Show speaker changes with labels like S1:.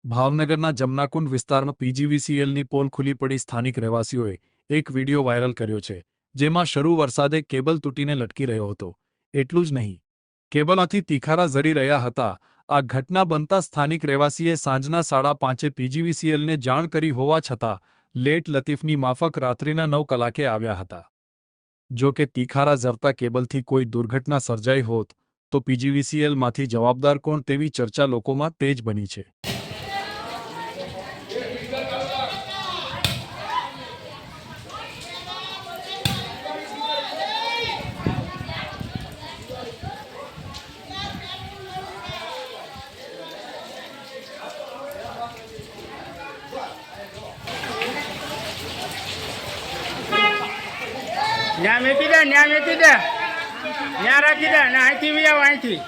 S1: ભાવનગરના જમનાકુંડ વિસ્તારમાં પીજીવીસીએલની પોલ ખુલ્લી પડી સ્થાનિક રહેવાસીઓએ એક વિડીયો વાયરલ કર્યો છે, જેમાં શરૂ વરસાદે કેબલ તૂટીને લટકી રહ્યો હતો. એટલું જ નહીં, કેબલમાંથી તીખારા ઝરી રહ્યા હતા. આ ઘટના બનતા સ્થાનિક રહેવાસીએ સાંજના 5:30 પીજીવીસીએલને જાણ કરી હોવા છતાં લેટ લતીફની માફક રાત્રિના 9 કલાકે આવ્યા હતા. જો કે તીખારા ઝરતા કેબલથી કોઈ દુર્ઘટના સર્જાઈ હોત તો પીજીવીસીએલમાંથી જવાબદાર કોણ તેવી ચર્ચા લોકોમાં તેજ બની છે.
S2: ન્યા મેકી દે ન્યા રાખી દે ને અહીંથી વી આવ અહીંથી